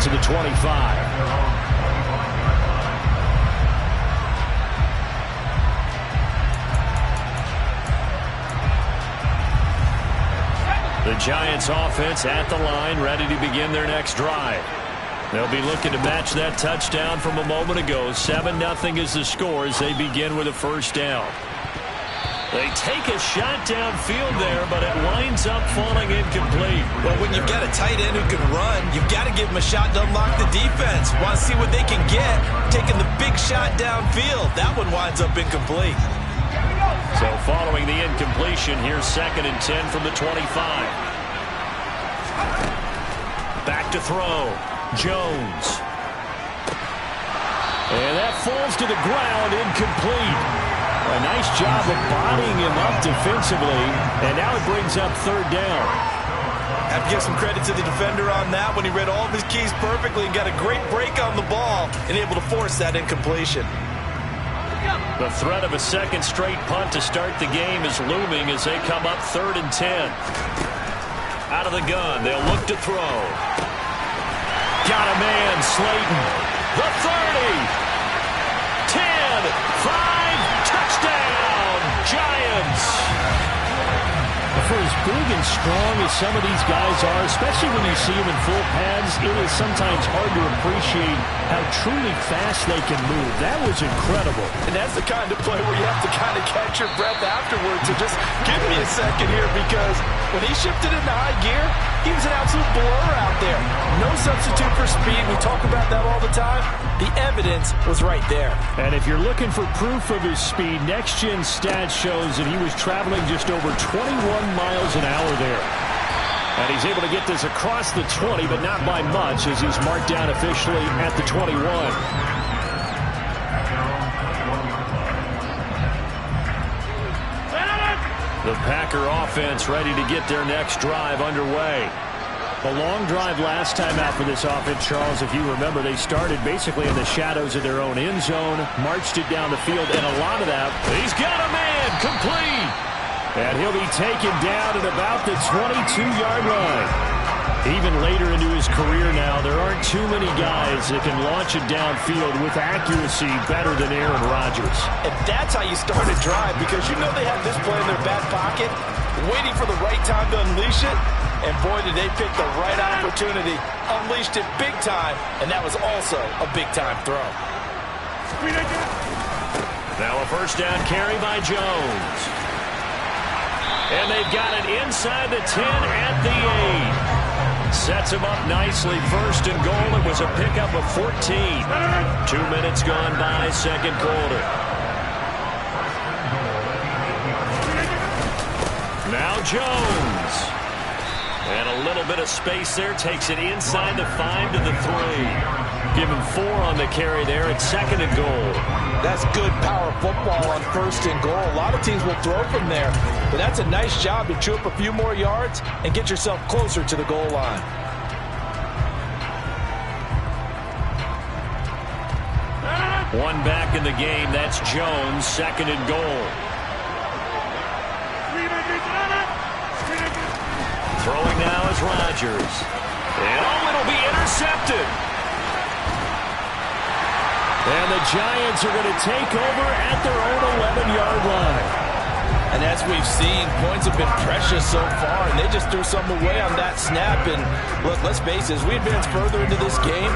to the 25. The Giants offense at the line, ready to begin their next drive. They'll be looking to match that touchdown from a moment ago. 7-0 is the score as they begin with a first down. They take a shot downfield there, but it winds up falling incomplete. Well, when you've got a tight end who can run, you've got to give him a shot to unlock the defense. Want to see what they can get, taking the big shot downfield. That one winds up incomplete. So following the incompletion, here's 2nd and 10 from the 25. Back to throw. Jones. And that falls to the ground, incomplete. A nice job of bodying him up defensively, and now it brings up 3rd down. Have to give some credit to the defender on that when he read all of his keys perfectly and got a great break on the ball and able to force that incompletion. The threat of a second straight punt to start the game is looming as they come up 3rd and 10. Out of the gun, they'll look to throw. Got a man, Slayton. The 30. 10. 5. Touchdown. Giants. For as big and strong as some of these guys are, especially when you see them in full pads, it is sometimes hard to appreciate how truly fast they can move. That was incredible. And that's the kind of play where you have to kind of catch your breath afterwards. So just give me a second here, because when he shifted into high gear, he was an absolute blur out there. No substitute for speed. We talk about that all the time. The evidence was right there. And if you're looking for proof of his speed, Next Gen Stats shows that he was traveling just over 21 miles an hour there. And he's able to get this across the 20, but not by much, as he's marked down officially at the 21. The Packer offense ready to get their next drive underway. A long drive last time out for this offense, Charles. If you remember, they started basically in the shadows of their own end zone, marched it down the field, and a lot of that. He's got a man, complete. And he'll be taken down at about the 22-yard line. Even later into his career now, there aren't too many guys that can launch it downfield with accuracy better than Aaron Rodgers. And that's how you start a drive, because you know they have this play in their back pocket, waiting for the right time to unleash it. And boy, did they pick the right opportunity. Unleashed it big time, and that was also a big-time throw. Now a first down carry by Jones. And they've got it inside the 10 at the 8. Sets him up nicely. 1st and goal. It was a pickup of 14. 2 minutes gone by, 2nd quarter. Now Jones. And a little bit of space there. Takes it inside the 5 to the 3. Give him 4 on the carry there at 2nd and goal. That's good power football on 1st and goal. A lot of teams will throw from there, but that's a nice job to chew up a few more yards and get yourself closer to the goal line. One back in the game. That's Jones. 2nd and goal. Throwing now is Rodgers. And it'll be intercepted. And the Giants are going to take over at their own 11-yard line. And as we've seen, points have been precious so far, and they just threw something away on that snap. And look, let's face it, as we advance further into this game,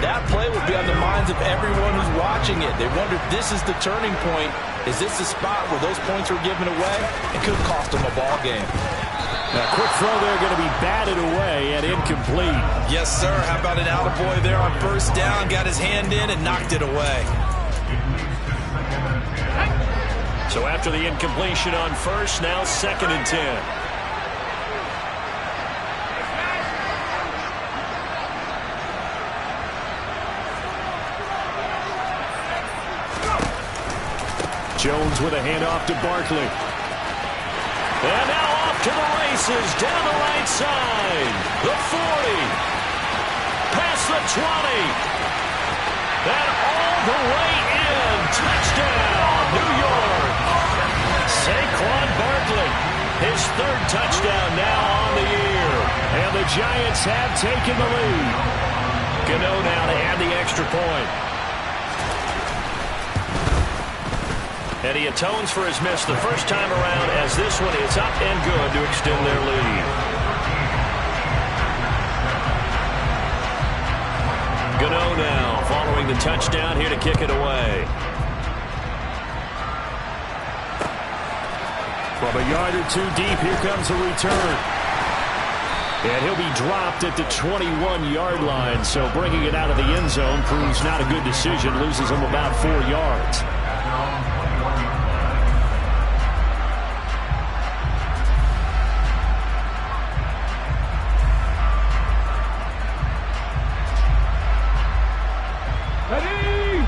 that play will be on the minds of everyone who's watching it. They wonder if this is the turning point. Is this the spot where those points were given away? It could cost them a ball game. Now, quick throw there, going to be batted away and incomplete. Yes, sir. How about an attaboy there on 1st down? Got his hand in and knocked it away. So after the incompletion on 1st, now 2nd and 10. Jones with a handoff to Barkley. And now off to the races down the right side. The 40. Past the 20. And all the way in. Touchdown, New York. Saquon Barkley. His 3rd touchdown now on the year. And the Giants have taken the lead. Gano now to add the extra point. And he atones for his miss the first time around, as this one is up and good to extend their lead. Gano now following the touchdown here to kick it away. From a yard or two deep, here comes a return. And he'll be dropped at the 21-yard line, so bringing it out of the end zone proves not a good decision, loses him about 4 yards.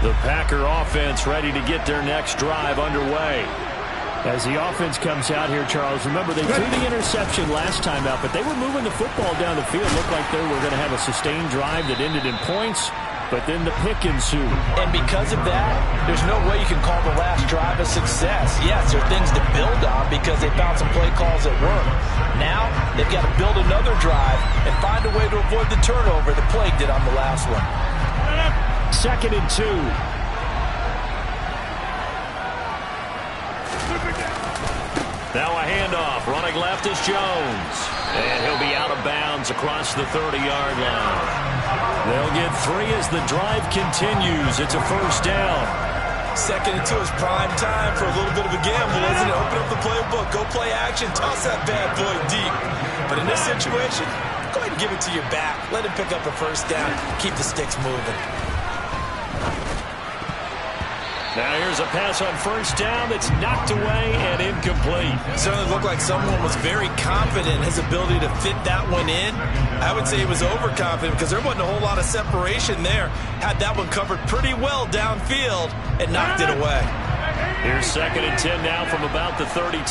The Packer offense ready to get their next drive underway. As the offense comes out here, Charles, remember they threw the interception last time out, but they were moving the football down the field. Looked like they were going to have a sustained drive that ended in points, but then the pick ensued. And because of that, there's no way you can call the last drive a success. Yes, there are things to build on because they found some play calls that work. Now, they've got to build another drive and find a way to avoid the turnover that plagued it on the last one. 2nd and 2. Now a handoff. Running left is Jones. And he'll be out of bounds across the 30-yard line. They'll get 3 as the drive continues. It's a first down. 2nd and 2 is prime time for a little bit of a gamble, isn't it? Open up the playbook. Go play action. Toss that bad boy deep. But in this situation, go ahead and give it to your back. Let him pick up a first down. Keep the sticks moving. Now here's a pass on first down that's knocked away and incomplete. It certainly looked like someone was very confident in his ability to fit that one in. I would say he was overconfident because there wasn't a whole lot of separation there. Had that one covered pretty well downfield and knocked it away. Here's 2nd and 10 now from about the 32.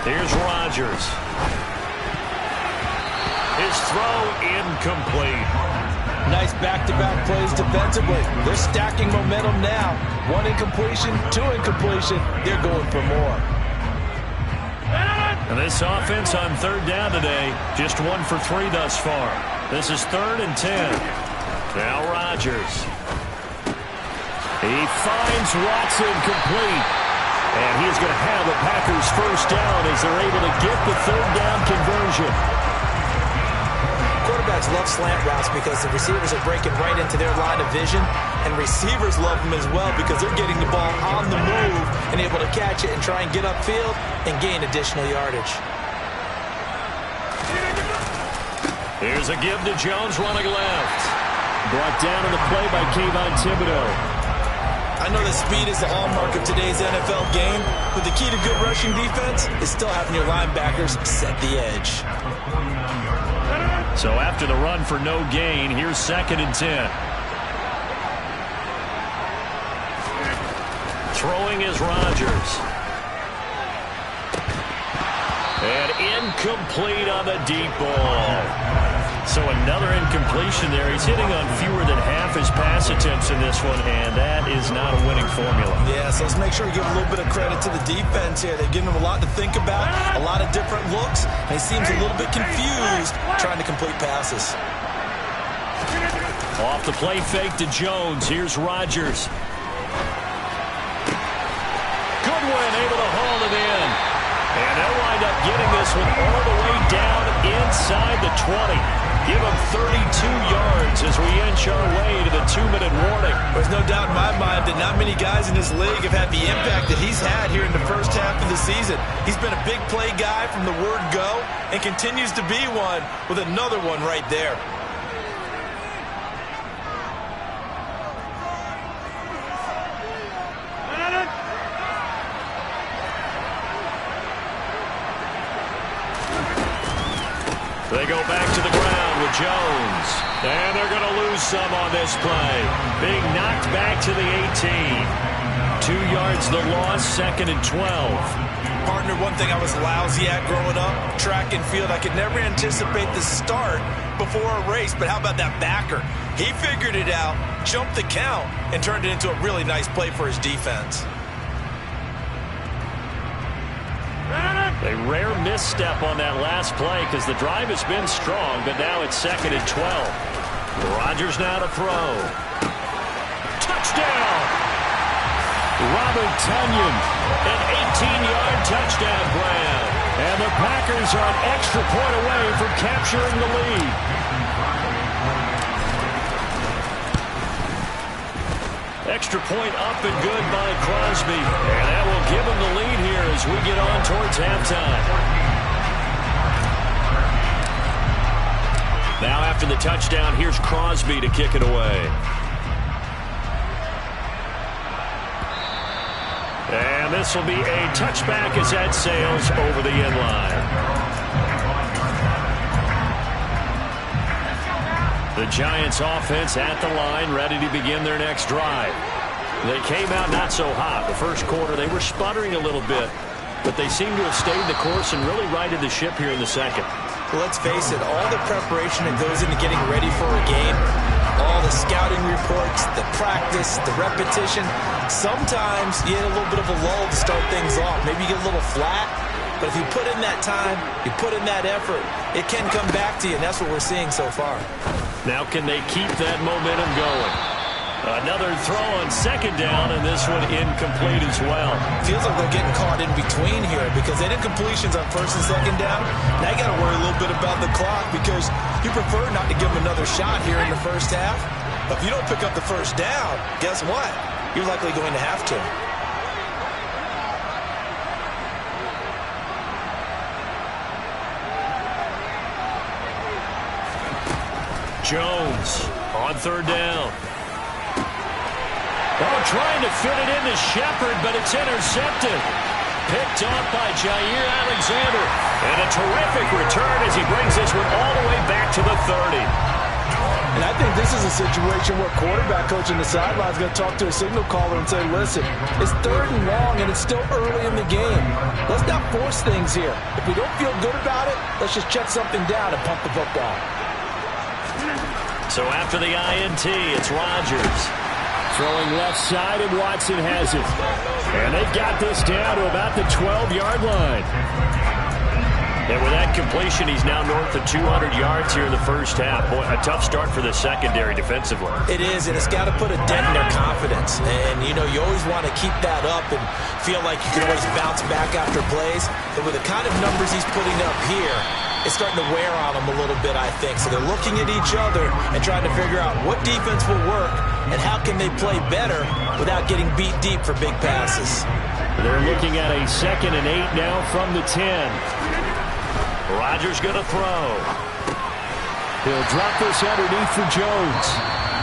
Here's Rodgers. His throw incomplete. Nice back-to-back plays defensively. They're stacking momentum now. 1 incompletion, 2 incompletion. They're going for more. And this offense on 3rd down today, just 1 for 3 thus far. This is 3rd and 10. Now Rodgers. He finds Watson complete. And he is going to have the Packers first down as they're able to get the 3rd down conversion. Quarterbacks love slant routes because the receivers are breaking right into their line of vision, and receivers love them as well because they're getting the ball on the move and able to catch it and try and get upfield and gain additional yardage. Here's a give to Jones running left. Brought down on the play by Kayvon Thibodeau. I know that speed is the hallmark of today's NFL game, but the key to good rushing defense is still having your linebackers set the edge. So after the run for no gain, here's 2nd and 10. Throwing is Rodgers. And incomplete on the deep ball. So another incompletion there. He's hitting on fewer than half his pass attempts in this one, and that is not a winning formula. Yeah, so let's make sure we give a little bit of credit to the defense here. They've given him a lot to think about, a lot of different looks, and he seems a little bit confused trying to complete passes. Off the play fake to Jones. Here's Rodgers. Goodwin able to haul it in. And they'll wind up getting this one all the way down inside the 20. Give him 32 yards as we inch our way to the 2-minute warning. There's no doubt in my mind that not many guys in this league have had the impact that he's had here in the first half of the season. He's been a big play guy from the word go and continues to be one with another one right there. They go back to the ground with Jones. And they're going to lose some on this play. Being knocked back to the 18. 2 yards the loss, 2nd and 12. Partner, one thing I was lousy at growing up, track and field. I could never anticipate the start before a race, but how about that backer? He figured it out, jumped the count, and turned it into a really nice play for his defense. A rare misstep on that last play because the drive has been strong, but now it's 2nd and 12. Rodgers now to throw. Touchdown! Robert Tonyan, an 18-yard touchdown grab. And the Packers are an extra point away from capturing the lead. Extra point up and good by Crosby. And that will give him the lead here as we get on towards halftime. Now after the touchdown, here's Crosby to kick it away. And this will be a touchback as that sails over the end line. The Giants offense at the line, ready to begin their next drive. They came out not so hot. The first quarter, they were sputtering a little bit, but they seem to have stayed the course and really righted the ship here in the second. Well, let's face it, all the preparation that goes into getting ready for a game, all the scouting reports, the practice, the repetition, sometimes you get a little bit of a lull to start things off. Maybe you get a little flat, but if you put in that time, you put in that effort, it can come back to you, and that's what we're seeing so far. Now can they keep that momentum going? Another throw on 2nd down, and this one incomplete as well. Feels like they're getting caught in between here because they did completions on 1st and 2nd down. Now you got to worry a little bit about the clock because you prefer not to give them another shot here in the first half. But if you don't pick up the 1st down, guess what? You're likely going to have to. Jones on 3rd down. Oh, trying to fit it into Shepard, but it's intercepted. Picked off by Jair Alexander. And a terrific return as he brings this one all the way back to the 30. And I think this is a situation where quarterback coach on the sideline is going to talk to a signal caller and say, listen, it's 3rd and long and it's still early in the game. Let's not force things here. If we don't feel good about it, let's just check something down and pump the football. So after the INT, it's Rodgers. Throwing left side, and Watson has it. And they've got this down to about the 12-yard line. And with that completion, he's now north of 200 yards here in the first half. Boy, a tough start for the secondary defensively. It is, and it's got to put a dent in their confidence. And, you know, you always want to keep that up and feel like you can always bounce back after plays. But with the kind of numbers he's putting up here, it's starting to wear on them a little bit, I think. So they're looking at each other and trying to figure out what defense will work and how can they play better without getting beat deep for big passes. They're looking at a 2nd and 8 now from the 10. Rodgers going to throw. He'll drop this underneath for Jones.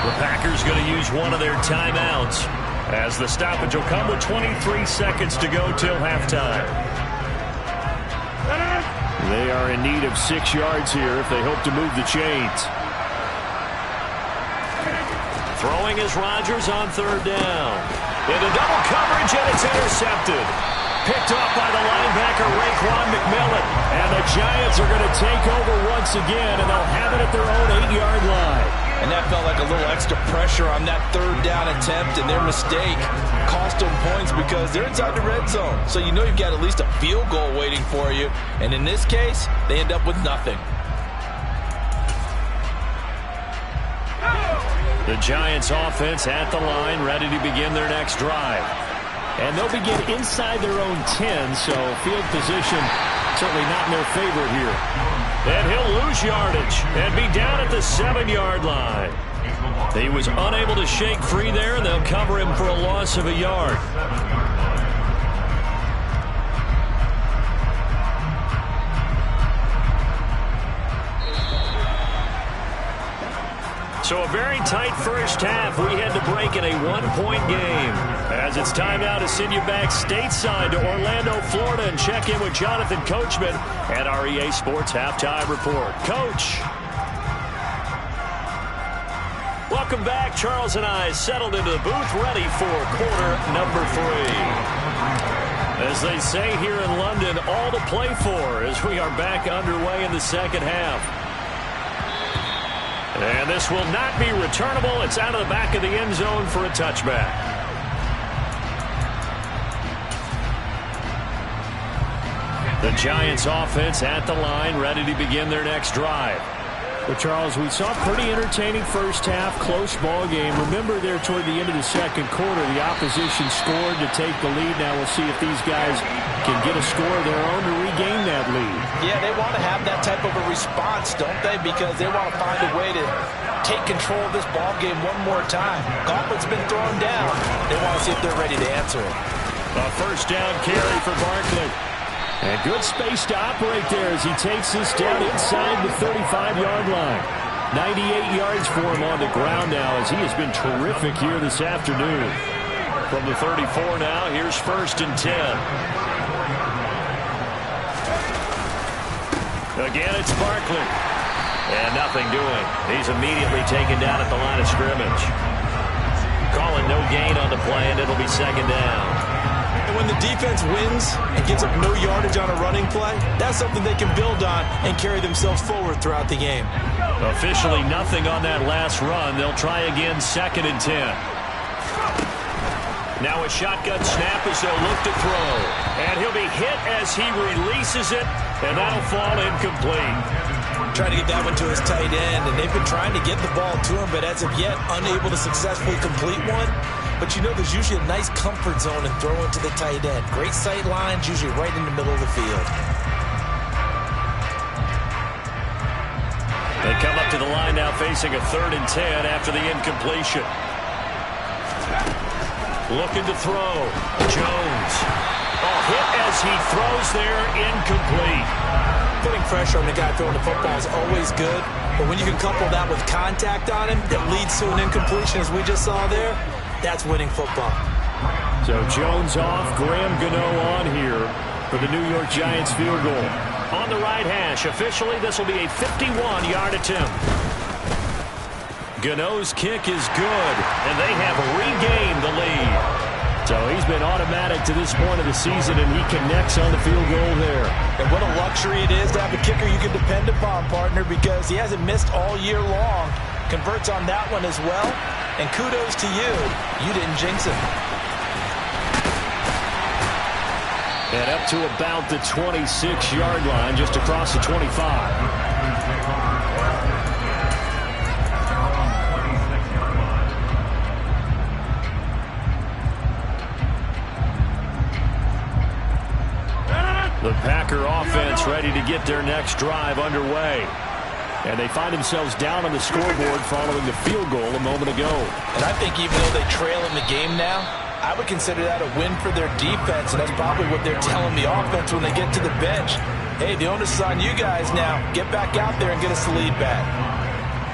The Packers going to use one of their timeouts as the stoppage will come with 23 seconds to go till halftime. They are in need of 6 yards here if they hope to move the chains. Throwing is Rodgers on 3rd down. Into double coverage, and it's intercepted. Picked off by the linebacker, Raekwon McMillan. And the Giants are going to take over once again, and they'll have it at their own 8-yard line. And that felt like a little extra pressure on that 3rd down attempt, and their mistake cost them points because they're inside the red zone. So you know you've got at least a field goal waiting for you. And in this case, they end up with nothing. The Giants offense at the line, ready to begin their next drive. And they'll begin inside their own 10, so field position certainly not in their favor here. And he'll lose yardage and be down at the 7-yard line. He was unable to shake free there, and they'll cover him for a loss of a yard. So a very tight first half. We head to break in a 1-point game. As it's time now to send you back stateside to Orlando, Florida, and check in with Jonathan Coachman at our EA Sports Halftime Report. Coach. Welcome back. Charles and I settled into the booth, ready for quarter number 3. As they say here in London, all to play for as we are back underway in the second half. And this will not be returnable. It's out of the back of the end zone for a touchback. The Giants offense at the line, ready to begin their next drive. Well, Charles, we saw a pretty entertaining first half, close ball game. Remember there toward the end of the second quarter, the opposition scored to take the lead. Now we'll see if these guys can get a score of their own to regain that lead. Yeah, they want to have that type of a response, don't they? Because they want to find a way to take control of this ball game one more time. Gauntlet's been thrown down. They want to see if they're ready to answer it. A first down carry for Barkley. And good space to operate there as he takes this down inside the 35-yard line. 98 yards for him on the ground now as he has been terrific here this afternoon. From the 34 now, here's 1st and 10. Again, it's Barkley. And nothing doing. He's immediately taken down at the line of scrimmage. Calling no gain on the play, and it'll be 2nd down. And when the defense wins and gets up no yardage on a running play, that's something they can build on and carry themselves forward throughout the game. Officially nothing on that last run. They'll try again, 2nd and 10. Now a shotgun snap as they'll look to throw. And he'll be hit as he releases it, and that'll fall incomplete. Trying to get that one to his tight end, and they've been trying to get the ball to him, but as of yet, unable to successfully complete one. But you know there's usually a nice comfort zone in throwing to the tight end. Great sight lines, usually right in the middle of the field. They come up to the line now facing a 3rd and 10 after the incompletion. Looking to throw. Jones. Hit as he throws there, incomplete. Putting pressure on the guy throwing the football is always good, but when you can couple that with contact on him that leads to an incompletion as we just saw there, that's winning football. So Jones off, Graham Gano on here for the New York Giants field goal. On the right hash, officially this will be a 51-yard attempt. Gano's kick is good, and they have regained the lead. So he's been automatic to this point of the season, and he connects on the field goal there. And what a luxury it is to have a kicker you can depend upon, partner, because he hasn't missed all year long. Converts on that one as well. And kudos to you. You didn't jinx him. And up to about the 26-yard line, just across the 25. The Packer offense ready to get their next drive underway. And they find themselves down on the scoreboard following the field goal a moment ago. And I think even though they trail in the game now, I would consider that a win for their defense, and that's probably what they're telling the offense when they get to the bench. Hey, the onus is on you guys now. Get back out there and get us the lead back.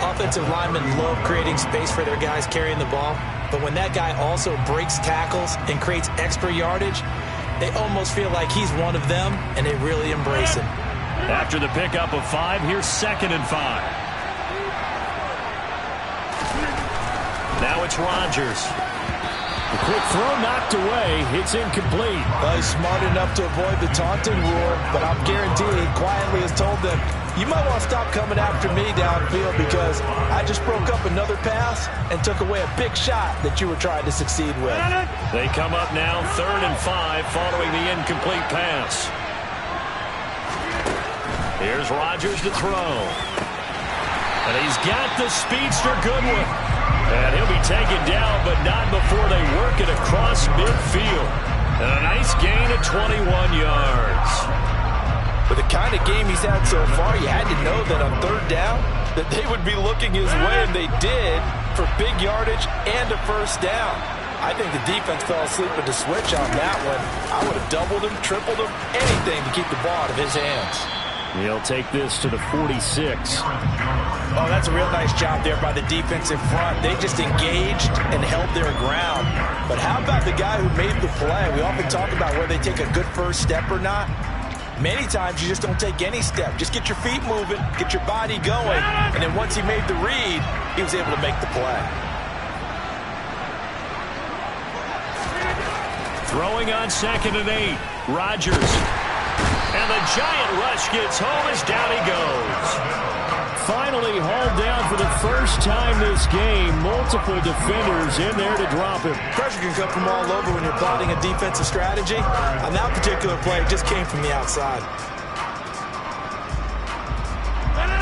Offensive linemen love creating space for their guys carrying the ball, but when that guy also breaks tackles and creates extra yardage, they almost feel like he's one of them, and they really embrace him. After the pickup of 5, here's 2nd and 5. Now it's Rodgers. The quick throw knocked away. It's incomplete. Well, he's smart enough to avoid the taunting rule, but I'm guaranteed he quietly has told them, you might want to stop coming after me downfield because I just broke up another pass and took away a big shot that you were trying to succeed with. They come up now 3rd and 5 following the incomplete pass. Here's Rodgers to throw. And he's got the speedster Goodwin. And he'll be taken down, but not before they work it across midfield. And a nice gain of 21 yards. With the kind of game he's had so far, you had to know that on 3rd down, that they would be looking his way, and they did, for big yardage and a 1st down. I think the defense fell asleep with the switch on that one. I would have doubled him, tripled him, anything to keep the ball out of his hands. He'll take this to the 46. Oh, that's a real nice job there by the defense in front. They just engaged and held their ground. But how about the guy who made the play? We often talk about whether they take a good first step or not. Many times you just don't take any step. Just get your feet moving, get your body going, and then once he made the read, he was able to make the play. Throwing on 2nd and 8. Rodgers. And the giant rush gets home as down he goes. Final finally hauled down for the first time this game. Multiple defenders in there to drop him. Pressure can come from all over when you're plotting a defensive strategy. On that particular play, it just came from the outside.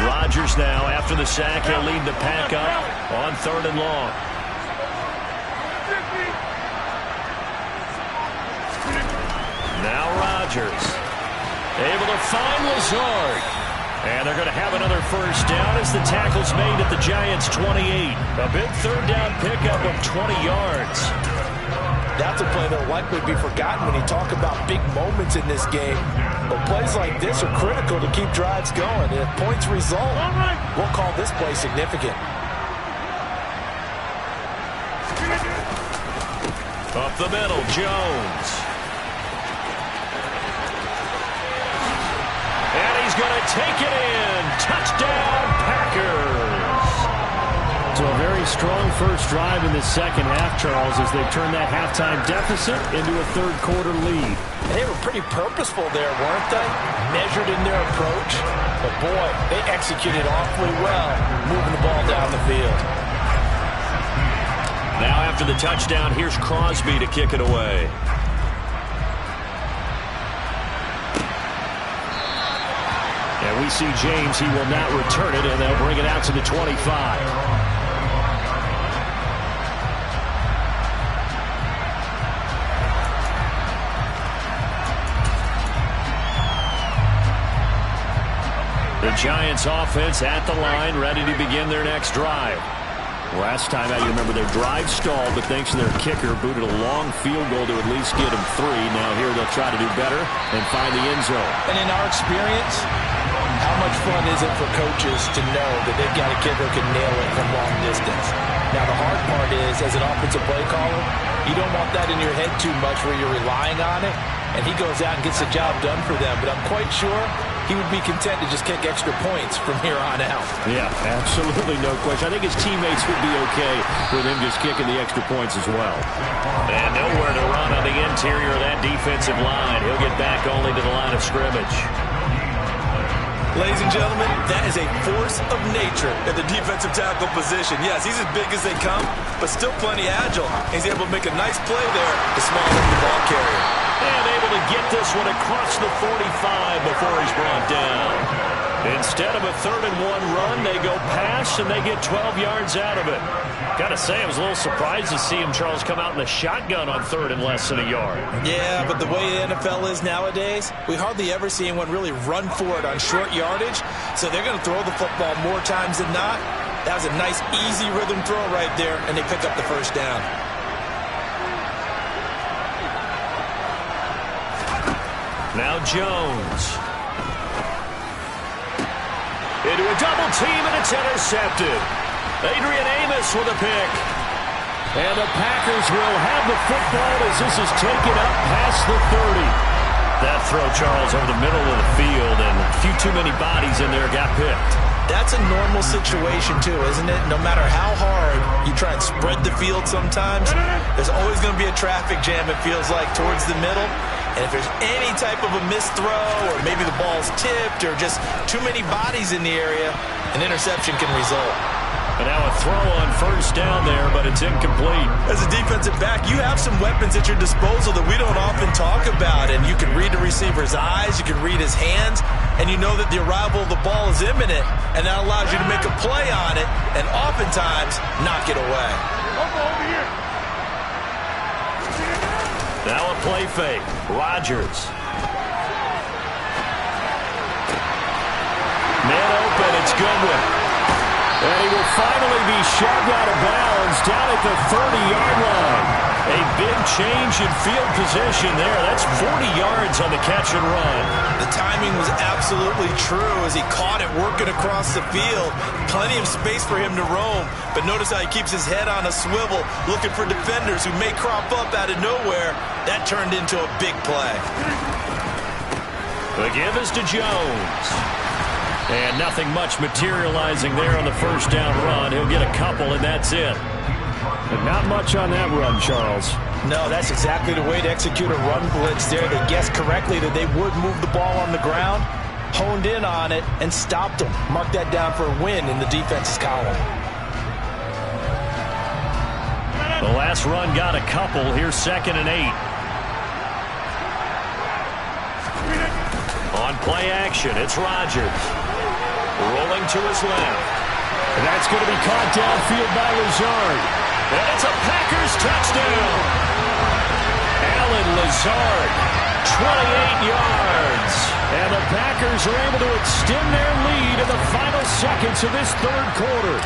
Rodgers now, after the sack, he'll lead the pack up on 3rd and long. Now Rodgers able to find Lazard. And they're going to have another first down as the tackle's made at the Giants' 28. A big 3rd down pickup of 20 yards. That's a play that will likely be forgotten when you talk about big moments in this game. But plays like this are critical to keep drives going. And if points result, we'll call this play significant. Up the middle, Jones. And he's going to take it in. Touchdown, Packers. So a very strong first drive in the second half, Charles, as they turn that halftime deficit into a 3rd quarter lead. They were pretty purposeful there, weren't they? Measured in their approach. But, boy, they executed awfully well, moving the ball down the field. Now after the touchdown, here's Crosby to kick it away. And we see James. He will not return it, and they'll bring it out to the 25. The Giants offense at the line, ready to begin their next drive. Last time out, you remember their drive stalled, but thanks to their kicker, booted a long field goal to at least get them 3. Now here they'll try to do better and find the end zone. And in our experience, how much fun is it for coaches to know that they've got a kicker who can nail it from long distance? Now the hard part is, as an offensive play caller, you don't want that in your head too much where you're relying on it, and he goes out and gets the job done for them. But I'm quite sure he would be content to just kick extra points from here on out. Yeah, absolutely no question. I think his teammates would be okay with him just kicking the extra points as well. And nowhere to run on the interior of that defensive line. He'll get back only to the line of scrimmage. Ladies and gentlemen, that is a force of nature at the defensive tackle position. Yes, he's as big as they come, but still plenty agile. He's able to make a nice play there to small up the ball carrier. And able to get this one across the 45 before he's brought down. Instead of a 3rd and 1 run, they go pass, and they get 12 yards out of it. Got to say, I was a little surprised to see him, Charles, come out in the shotgun on 3rd and less than a yard. Yeah, but the way the NFL is nowadays, we hardly ever see anyone really run for it on short yardage. So they're going to throw the football more times than not. That was a nice, easy rhythm throw right there, and they pick up the first down. Now Jones. Into a double team, and it's intercepted. Adrian Amos with a pick. And the Packers will have the football as this is taken up past the 30. That throw, Charles, over the middle of the field, and a few too many bodies in there got picked. That's a normal situation, too, isn't it? No matter how hard you try and spread the field sometimes, there's always going to be a traffic jam, it feels like, towards the middle. And if there's any type of a missed throw, or maybe the ball's tipped, or just too many bodies in the area, an interception can result. And now a throw on first down there, but it's incomplete. As a defensive back, you have some weapons at your disposal that we don't often talk about. And you can read the receiver's eyes, you can read his hands, and you know that the arrival of the ball is imminent, and that allows you to make a play on it, and oftentimes knock it away. Now a play fake. Rodgers. Man open, it's Goodwin. And he will finally be shoved out of bounds down at the 30-yard line. A big change in field position there. That's 40 yards on the catch and run. The timing was absolutely true as he caught it working across the field. Plenty of space for him to roam. But notice how he keeps his head on a swivel, looking for defenders who may crop up out of nowhere. That turned into a big play. The give is to Jones. And nothing much materializing there on the first down run. He'll get a couple, and that's it. But not much on that run, Charles. No, that's exactly the way to execute a run blitz there. They guessed correctly that they would move the ball on the ground, honed in on it and stopped them. Mark that down for a win in the defense's column. The last run got a couple. Here's 2nd and 8. On play action, it's Rodgers. Rolling to his left. And that's going to be caught downfield by Lazard. And it's a Packers touchdown. Allen Lazard, 28 yards. And the Packers are able to extend their lead in the final seconds of this third quarter.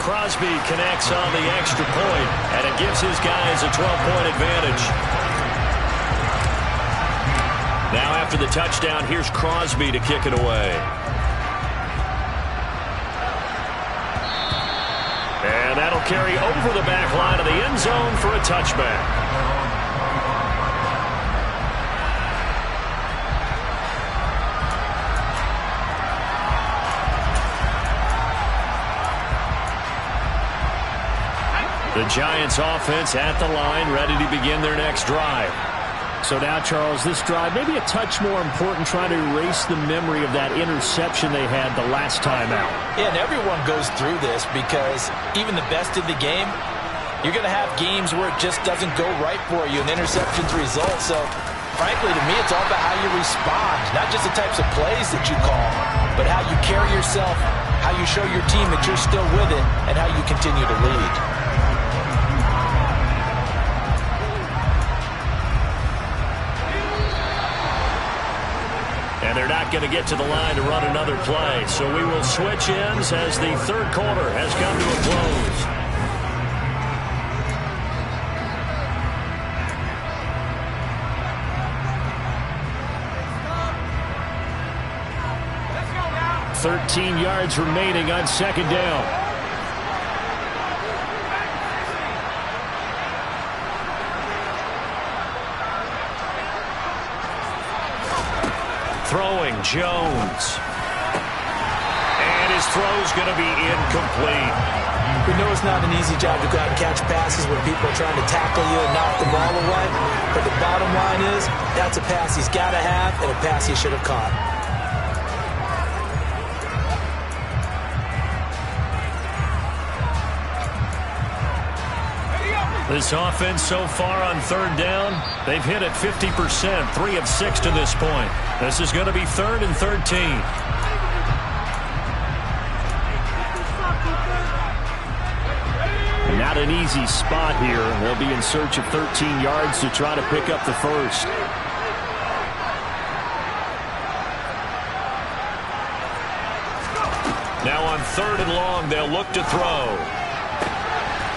Crosby connects on the extra point, and it gives his guys a 12-point advantage. Now after the touchdown, here's Crosby to kick it away. And that'll carry over the back line of the end zone for a touchback. The Giants offense at the line, ready to begin their next drive. So now, Charles, this drive maybe a touch more important, trying to erase the memory of that interception they had the last time out. Yeah, and everyone goes through this because even the best of the game, you're going to have games where it just doesn't go right for you and interceptions result. So, frankly, to me, it's all about how you respond, not just the types of plays that you call, but how you carry yourself, how you show your team that you're still with it, and how you continue to lead. And they're not going to get to the line to run another play. So we will switch ends as the third quarter has come to a close. Let's go now. 13 yards remaining on 2nd down. Throwing, Jones. And his throw's going to be incomplete. We know it's not an easy job to go out and catch passes when people are trying to tackle you and knock the ball away. But the bottom line is, that's a pass he's got to have and a pass he should have caught. This offense so far on 3rd down, they've hit it 50%, 3 of 6 to this point. This is going to be 3rd and 13. Not an easy spot here. They'll be in search of 13 yards to try to pick up the first. Now on 3rd and long, they'll look to throw.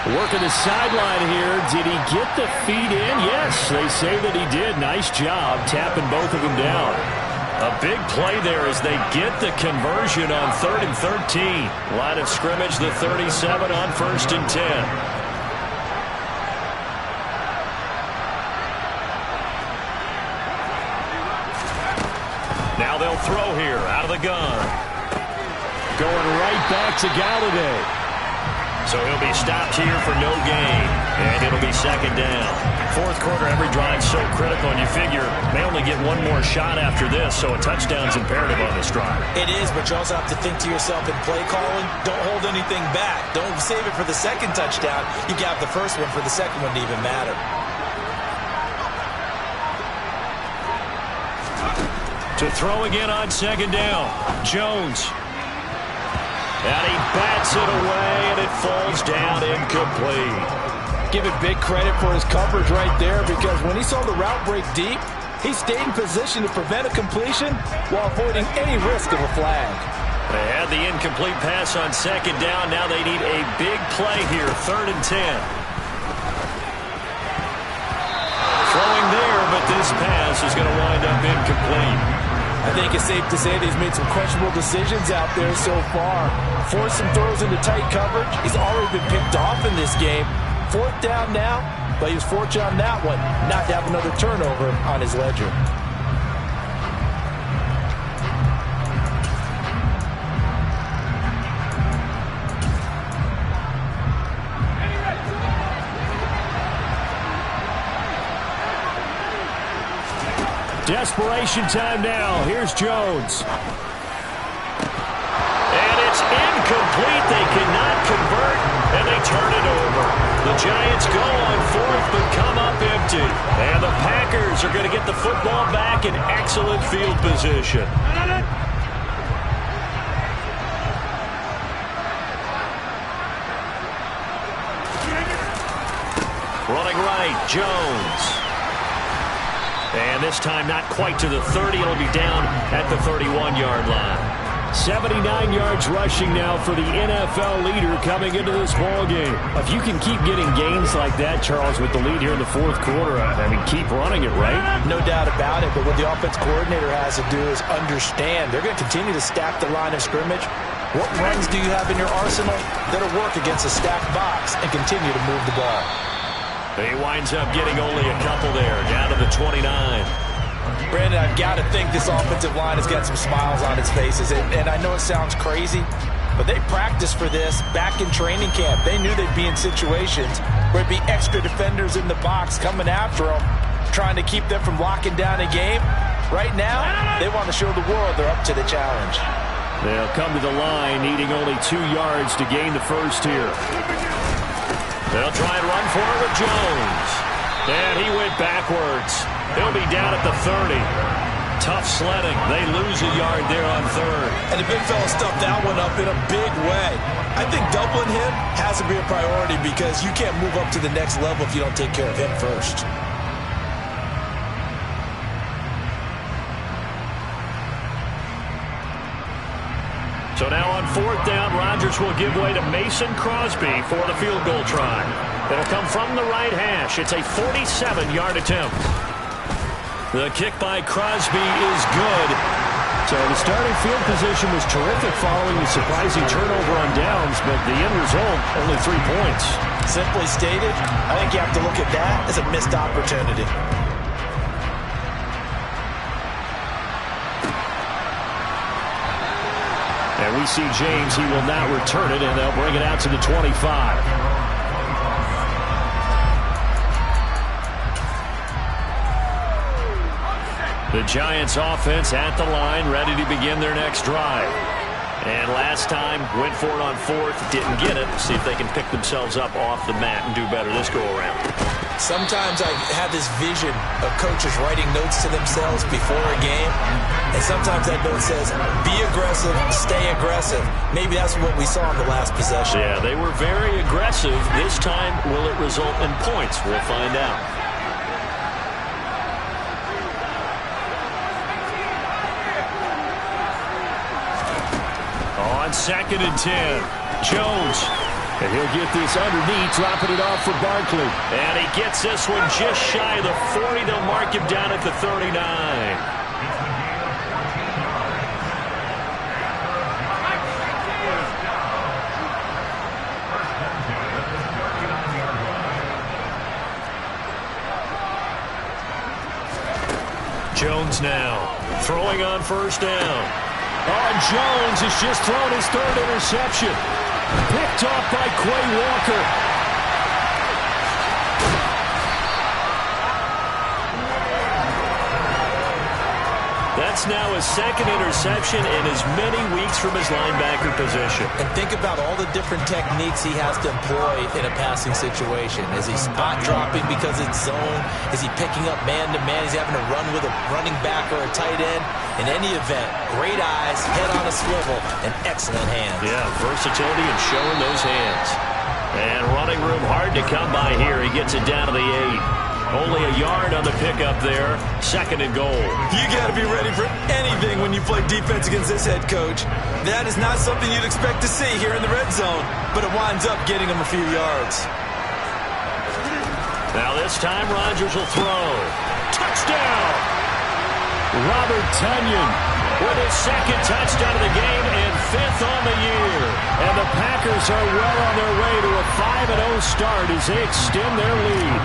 Working the sideline here. Did he get the feet in? Yes, they say that he did. Nice job tapping both of them down. A big play there as they get the conversion on 3rd and 13. Line of scrimmage, the 37 on 1st and 10. Now they'll throw here out of the gun. Going right back to Galladay. So he'll be stopped here for no gain, and it'll be 2nd down. 4th quarter, every drive's so critical, and you figure they only get one more shot after this, so a touchdown's imperative on this drive. It is, but you also have to think to yourself in play calling, don't hold anything back. Don't save it for the 2nd touchdown. You got the first one for the 2nd one to even matter. To throw again on 2nd down, Jones. And he bats it away, and it falls down incomplete. Give it big credit for his coverage right there, because when he saw the route break deep, he stayed in position to prevent a completion while avoiding any risk of a flag. They had the incomplete pass on 2nd down. Now they need a big play here, 3rd and 10. Throwing there, but this pass is going to wind up incomplete. I think it's safe to say that he's made some questionable decisions out there so far. Forced some throws into tight coverage. He's already been picked off in this game. 4th down now, but he was fortunate on that one not to have another turnover on his ledger. desperation time now. Here's Jones. And it's incomplete. They cannot convert, and they turn it over. The Giants go on fourth, but come up empty. And the Packers are going to get the football back in excellent field position. Running right, Jones. And this time not quite to the 30. It'll be down at the 31-yard line. 79 yards rushing now for the NFL leader coming into this ball game. If you can keep getting gains like that, Charles, with the lead here in the fourth quarter, I mean, keep running it, right? No doubt about it, but what the offense coordinator has to do is understand. They're going to continue to stack the line of scrimmage. What runs do you have in your arsenal that'll work against a stacked box and continue to move the ball? He winds up getting only a couple there, down to the 29. Brandon, I've got to think this offensive line has got some smiles on its faces. And I know it sounds crazy, but they practiced for this back in training camp. They knew they'd be in situations where it'd be extra defenders in the box coming after them, trying to keep them from locking down a game. Right now, they want to show the world they're up to the challenge. They'll come to the line, needing only 2 yards to gain the first here. They'll try and run for it with Jones. And he went backwards. He'll be down at the 30. Tough sledding. They lose a yard there on third. And the big fella stuffed that one up in a big way. I think doubling him has to be a priority because you can't move up to the next level if you don't take care of him first. So now on fourth down, Rodgers will give way to Mason Crosby for the field goal try. It'll come from the right hash. It's a 47-yard attempt. The kick by Crosby is good. So the starting field position was terrific following the surprising turnover on downs, but the end result, only 3 points. Simply stated, I think you have to look at that as a missed opportunity. And we see James, he will not return it, and they'll bring it out to the 25. The Giants offense at the line, ready to begin their next drive. And last time, went for it on fourth, didn't get it. See if they can pick themselves up off the mat and do better this go-around. Sometimes I have this vision of coaches writing notes to themselves before a game. And sometimes that note says, be aggressive, stay aggressive. Maybe that's what we saw in the last possession. Yeah, they were very aggressive. This time, will it result in points? We'll find out. On 2nd and 10, Jones. And he'll get this underneath, dropping it off for Barkley. And he gets this one just shy of the 40. They'll mark him down at the 39. Jones now throwing on first down. Oh, Jones has just thrown his 3rd interception. Picked off by Quay Walker. That's now his 2nd interception in as many weeks from his linebacker position. And think about all the different techniques he has to employ in a passing situation. Is he spot dropping because it's zone? Is he picking up man-to-man? He's having to run with a running back or a tight end. In any event, great eyes, head on a swivel, and excellent hands. Yeah, versatility and showing those hands. And running room hard to come by here. He gets it down to the 8. Only a yard on the pickup there. 2nd and goal. You got to be ready for anything when you play defense against this head coach. That is not something you'd expect to see here in the red zone, but it winds up getting him a few yards. Now this time Rodgers will throw. Touchdown! Robert Tonyan with his 2nd touchdown of the game and 5th on the year. And the Packers are well on their way to a 5-0 start as they extend their lead.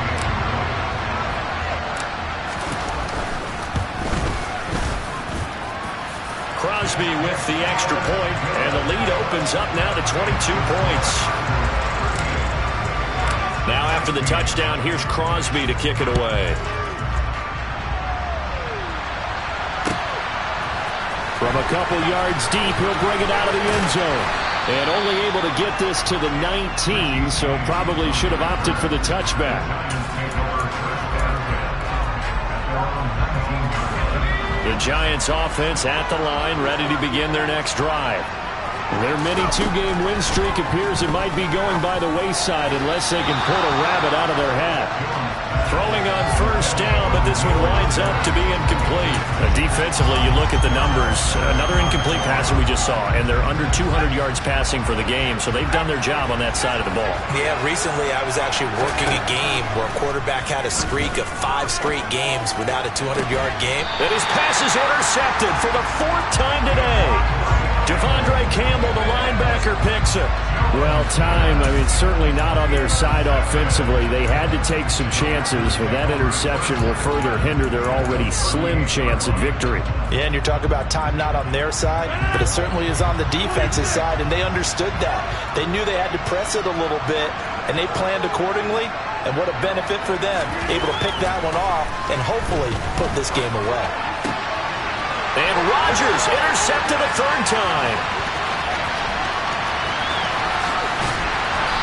Crosby with the extra point, and the lead opens up now to 22 points. Now after the touchdown, here's Crosby to kick it away. From a couple yards deep, he'll bring it out of the end zone. And only able to get this to the 19, so probably should have opted for the touchback. The Giants offense at the line, ready to begin their next drive. Their mini two-game win streak appears it might be going by the wayside unless they can pull a rabbit out of their hat. Throwing on first down, but this one winds up to be incomplete. Defensively, you look at the numbers. Another incomplete passer we just saw, and they're under 200 yards passing for the game, so they've done their job on that side of the ball. Yeah, recently I was actually working a game where a quarterback had a streak of 5 straight games without a 200-yard game. And his pass is intercepted for the 4th time today. Devondre Campbell, the linebacker, picks it. Well, time, certainly not on their side offensively. They had to take some chances, but that interception will further hinder their already slim chance at victory. Yeah, and you're talking about time not on their side, but it certainly is on the defense's side, and they understood that. They knew they had to press it a little bit, and they planned accordingly, and what a benefit for them, able to pick that one off and hopefully put this game away. And Rodgers intercepted a 3rd time.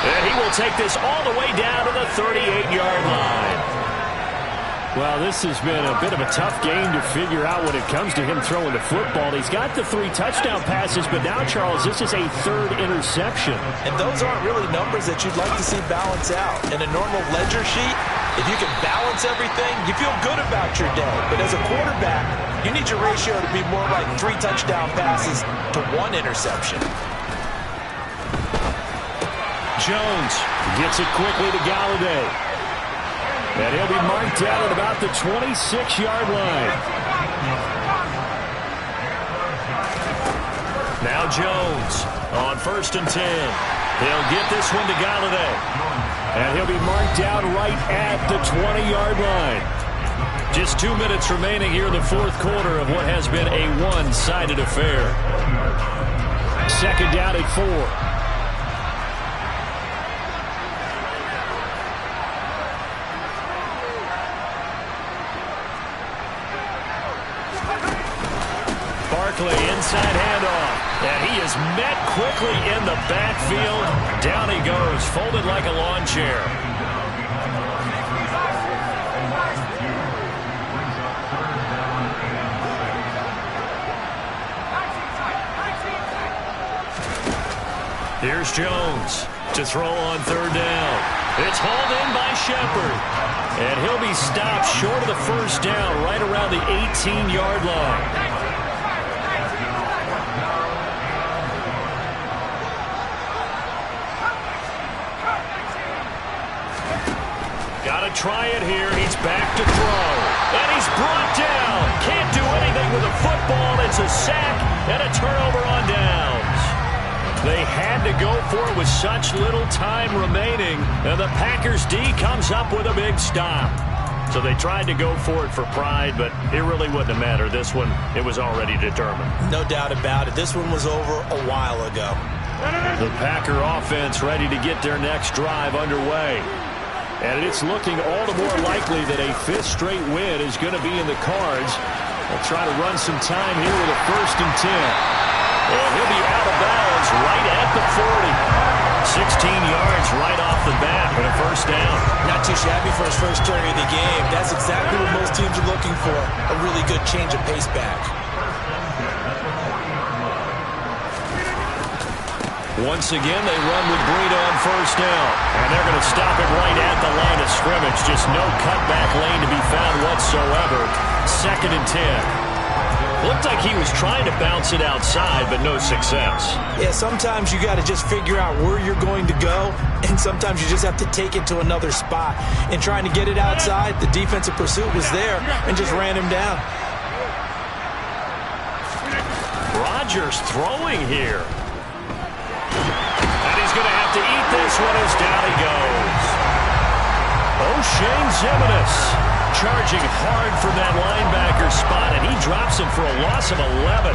And he will take this all the way down to the 38-yard line. Well, this has been a bit of a tough game to figure out when it comes to him throwing the football. He's got the 3 touchdown passes, but now, Charles, this is a 3rd interception. And those aren't really numbers that you'd like to see balance out. In a normal ledger sheet, if you can balance everything, you feel good about your day. But as a quarterback, you need your ratio to be more like 3 touchdown passes to 1 interception. Jones gets it quickly to Galladay. And he'll be marked down at about the 26-yard line. Now Jones on 1st and 10. He'll get this one to Galladay. And he'll be marked down right at the 20-yard line. Just 2 minutes remaining here in the 4th quarter of what has been a one-sided affair. 2nd down at 4. Barkley inside handoff. And he is met quickly in the backfield. Down he goes, folded like a lawn chair. Here's Jones to throw on 3rd down. It's hauled in by Shepard. And he'll be stopped short of the 1st down right around the 18-yard line. Got to try it here. He's back to throw. And he's brought down. Can't do anything with a football. It's a sack and a turnover on downs. They had to go for it with such little time remaining. And the Packers D comes up with a big stop. So they tried to go for it for pride, but it really wouldn't have mattered. This one, it was already determined. No doubt about it. This one was over a while ago. The Packer offense ready to get their next drive underway. And it's looking all the more likely that a 5th straight win is going to be in the cards. They'll try to run some time here with a 1st and 10. And he'll be out of bounds right at the 40. 16 yards right off the bat with a 1st down. Not too shabby for his first carry of the game. That's exactly what most teams are looking for. A really good change of pace back. Once again, they run with Breida on 1st down. And they're going to stop it right at the line of scrimmage. Just no cutback lane to be found whatsoever. 2nd and 10. Looked like he was trying to bounce it outside, but no success. Yeah, sometimes you got to just figure out where you're going to go, and sometimes you just have to take it to another spot. And trying to get it outside, the defensive pursuit was there and just ran him down. Rodgers throwing here. And he's going to have to eat this one as down he goes. O'Shane Ximines charging hard from that linebacker spot, and he drops him for a loss of 11.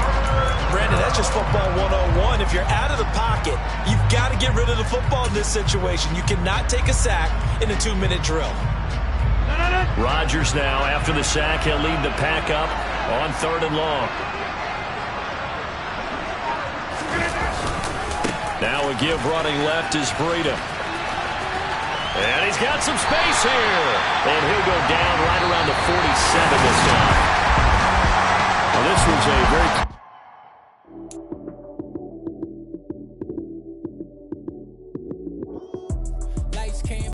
Brandon, that's just football 101. If you're out of the pocket, you've got to get rid of the football in this situation. You cannot take a sack in a 2-minute drill. Rodgers now, after the sack, he'll lead the pack up on 3rd and long. Now a give running left is Breida. And he's got some space here. And he'll go down right around the 47 this time. Well, this was a very...